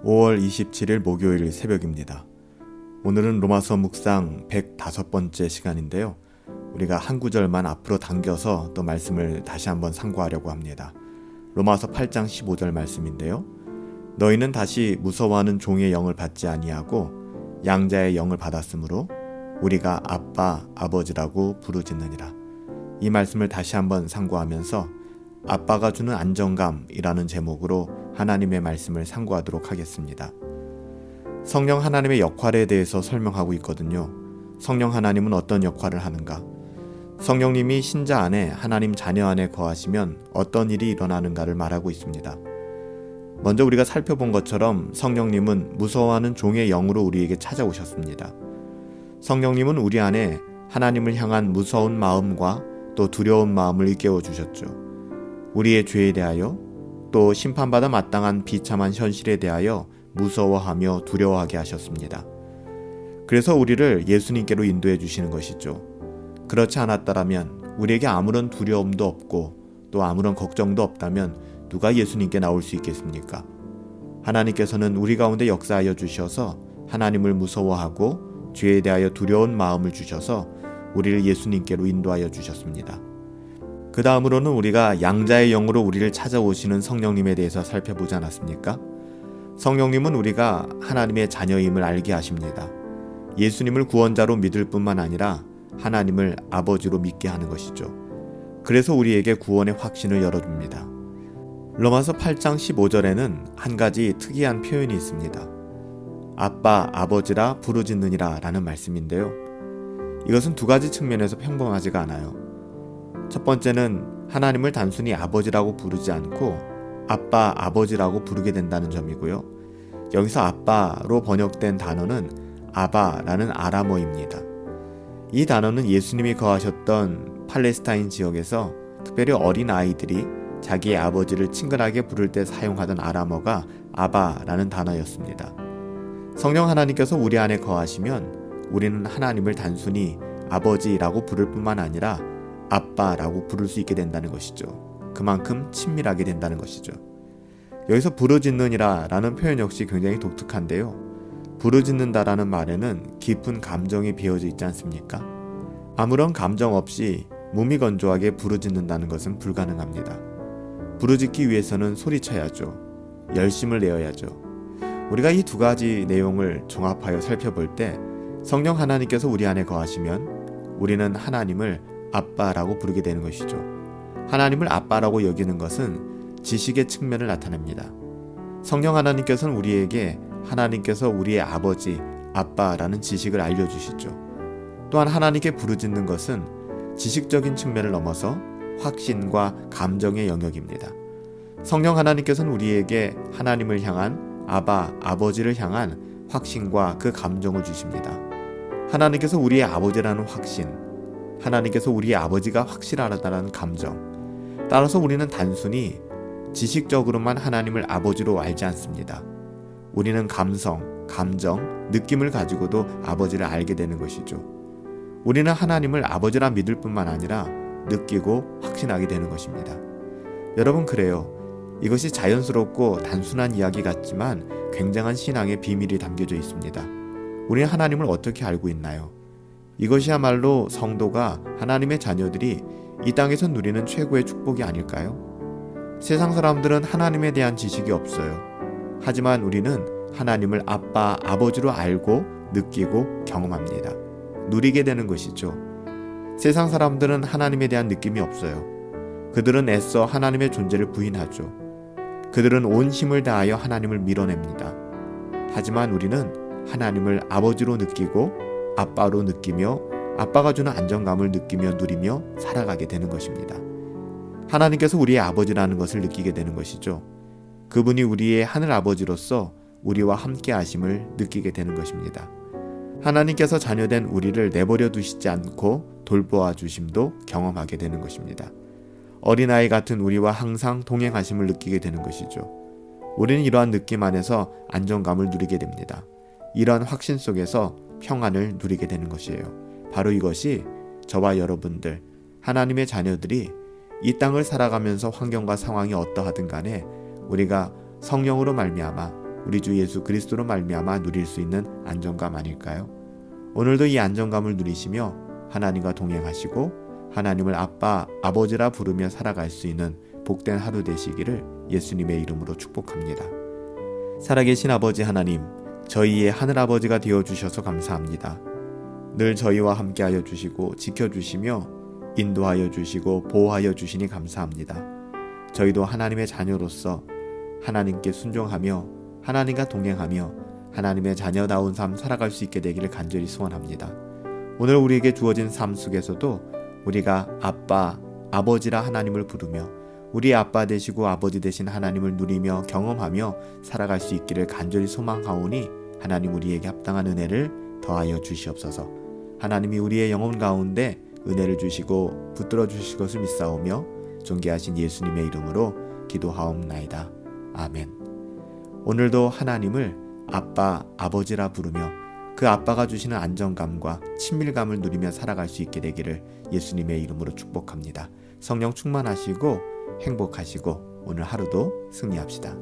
5월 27일 목요일 새벽입니다. 오늘은 로마서 묵상 105번째 시간인데요. 우리가 한 구절만 앞으로 당겨서 또 말씀을 다시 한번 상고하려고 합니다. 로마서 8장 15절 말씀인데요. 너희는 다시 무서워하는 종의 영을 받지 아니하고 양자의 영을 받았으므로 우리가 아빠, 아버지라고 부르짖느니라. 이 말씀을 다시 한번 상고하면서 아빠가 주는 안정감이라는 제목으로 하나님의 말씀을 상고하도록 하겠습니다. 성령 하나님의 역할에 대해서 설명하고 있거든요. 성령 하나님은 어떤 역할을 하는가? 성령님이 신자 안에 하나님 자녀 안에 거하시면 어떤 일이 일어나는가를 말하고 있습니다. 먼저 우리가 살펴본 것처럼 성령님은 무서워하는 종의 영으로 우리에게 찾아오셨습니다. 성령님은 우리 안에 하나님을 향한 무서운 마음과 또 두려운 마음을 일깨워 주셨죠. 우리의 죄에 대하여 또 심판받아 마땅한 비참한 현실에 대하여 무서워하며 두려워하게 하셨습니다. 그래서 우리를 예수님께로 인도해 주시는 것이죠. 그렇지 않았더라면 우리에게 아무런 두려움도 없고 또 아무런 걱정도 없다면 누가 예수님께 나올 수 있겠습니까? 하나님께서는 우리 가운데 역사하여 주셔서 하나님을 무서워하고 죄에 대하여 두려운 마음을 주셔서 우리를 예수님께로 인도하여 주셨습니다. 그 다음으로는 우리가 양자의 영으로 우리를 찾아오시는 성령님에 대해서 살펴보지 않았습니까? 성령님은 우리가 하나님의 자녀임을 알게 하십니다. 예수님을 구원자로 믿을 뿐만 아니라 하나님을 아버지로 믿게 하는 것이죠. 그래서 우리에게 구원의 확신을 열어줍니다. 로마서 8장 15절에는 한 가지 특이한 표현이 있습니다. 아빠, 아버지라 부르짖느니라 라는 말씀인데요. 이것은 두 가지 측면에서 평범하지가 않아요. 첫 번째는 하나님을 단순히 아버지라고 부르지 않고 아빠, 아버지라고 부르게 된다는 점이고요. 여기서 아빠로 번역된 단어는 아바라는 아람어입니다. 이 단어는 예수님이 거하셨던 팔레스타인 지역에서 특별히 어린 아이들이 자기의 아버지를 친근하게 부를 때 사용하던 아람어가 아바라는 단어였습니다. 성령 하나님께서 우리 안에 거하시면 우리는 하나님을 단순히 아버지라고 부를 뿐만 아니라 아빠라고 부를 수 있게 된다는 것이죠. 그만큼 친밀하게 된다는 것이죠. 여기서 부르짖느니라 라는 표현 역시 굉장히 독특한데요. 부르짖는다라는 말에는 깊은 감정이 배어져 있지 않습니까? 아무런 감정 없이 무미건조하게 부르짖는다는 것은 불가능합니다. 부르짖기 위해서는 소리쳐야죠. 열심을 내어야죠. 우리가 이 두 가지 내용을 종합하여 살펴볼 때 성령 하나님께서 우리 안에 거하시면 우리는 하나님을 아빠라고 부르게 되는 것이죠. 하나님을 아빠라고 여기는 것은 지식의 측면을 나타냅니다. 성령 하나님께서는 우리에게 하나님께서 우리의 아버지, 아빠라는 지식을 알려주시죠. 또한 하나님께 부르짖는 것은 지식적인 측면을 넘어서 확신과 감정의 영역입니다. 성령 하나님께서는 우리에게 하나님을 향한 아바, 아버지를 향한 확신과 그 감정을 주십니다. 하나님께서 우리의 아버지라는 확신, 하나님께서 우리의 아버지가 확실하다는 감정. 따라서 우리는 단순히 지식적으로만 하나님을 아버지로 알지 않습니다. 우리는 감성, 감정, 느낌을 가지고도 아버지를 알게 되는 것이죠. 우리는 하나님을 아버지라 믿을 뿐만 아니라 느끼고 확신하게 되는 것입니다. 여러분, 그래요. 이것이 자연스럽고 단순한 이야기 같지만 굉장한 신앙의 비밀이 담겨져 있습니다. 우리는 하나님을 어떻게 알고 있나요? 이것이야말로 성도가 하나님의 자녀들이 이 땅에서 누리는 최고의 축복이 아닐까요? 세상 사람들은 하나님에 대한 지식이 없어요. 하지만 우리는 하나님을 아빠, 아버지로 알고 느끼고 경험합니다. 누리게 되는 것이죠. 세상 사람들은 하나님에 대한 느낌이 없어요. 그들은 애써 하나님의 존재를 부인하죠. 그들은 온 힘을 다하여 하나님을 밀어냅니다. 하지만 우리는 하나님을 아버지로 느끼고 아빠로 느끼며 아빠가 주는 안정감을 느끼며 누리며 살아가게 되는 것입니다. 하나님께서 우리의 아버지라는 것을 느끼게 되는 것이죠. 그분이 우리의 하늘 아버지로서 우리와 함께 하심을 느끼게 되는 것입니다. 하나님께서 자녀된 우리를 내버려 두시지 않고 돌보아 주심도 경험하게 되는 것입니다. 어린아이 같은 우리와 항상 동행하심을 느끼게 되는 것이죠. 우리는 이러한 느낌 안에서 안정감을 누리게 됩니다. 이러한 확신 속에서 평안을 누리게 되는 것이에요. 바로 이것이 저와 여러분들, 하나님의 자녀들이 이 땅을 살아가면서 환경과 상황이 어떠하든 간에 우리가 성령으로 말미암아 우리 주 예수 그리스도로 말미암아 누릴 수 있는 안정감 아닐까요? 오늘도 이 안정감을 누리시며 하나님과 동행하시고 하나님을 아빠, 아버지라 부르며 살아갈 수 있는 복된 하루 되시기를 예수님의 이름으로 축복합니다. 살아계신 아버지 하나님, 저희의 하늘아버지가 되어주셔서 감사합니다. 늘 저희와 함께하여 주시고 지켜주시며 인도하여 주시고 보호하여 주시니 감사합니다. 저희도 하나님의 자녀로서 하나님께 순종하며 하나님과 동행하며 하나님의 자녀다운 삶 살아갈 수 있게 되기를 간절히 소원합니다. 오늘 우리에게 주어진 삶 속에서도 우리가 아빠, 아버지라 하나님을 부르며 우리의 아빠 되시고 아버지 되신 하나님을 누리며 경험하며 살아갈 수 있기를 간절히 소망하오니 하나님 우리에게 합당한 은혜를 더하여 주시옵소서. 하나님이 우리의 영혼 가운데 은혜를 주시고 붙들어 주실 것을 믿사오며 존귀하신 예수님의 이름으로 기도하옵나이다. 아멘. 오늘도 하나님을 아빠, 아버지라 부르며 그 아빠가 주시는 안정감과 친밀감을 누리며 살아갈 수 있게 되기를 예수님의 이름으로 축복합니다. 성령 충만하시고 행복하시고 오늘 하루도 승리합시다.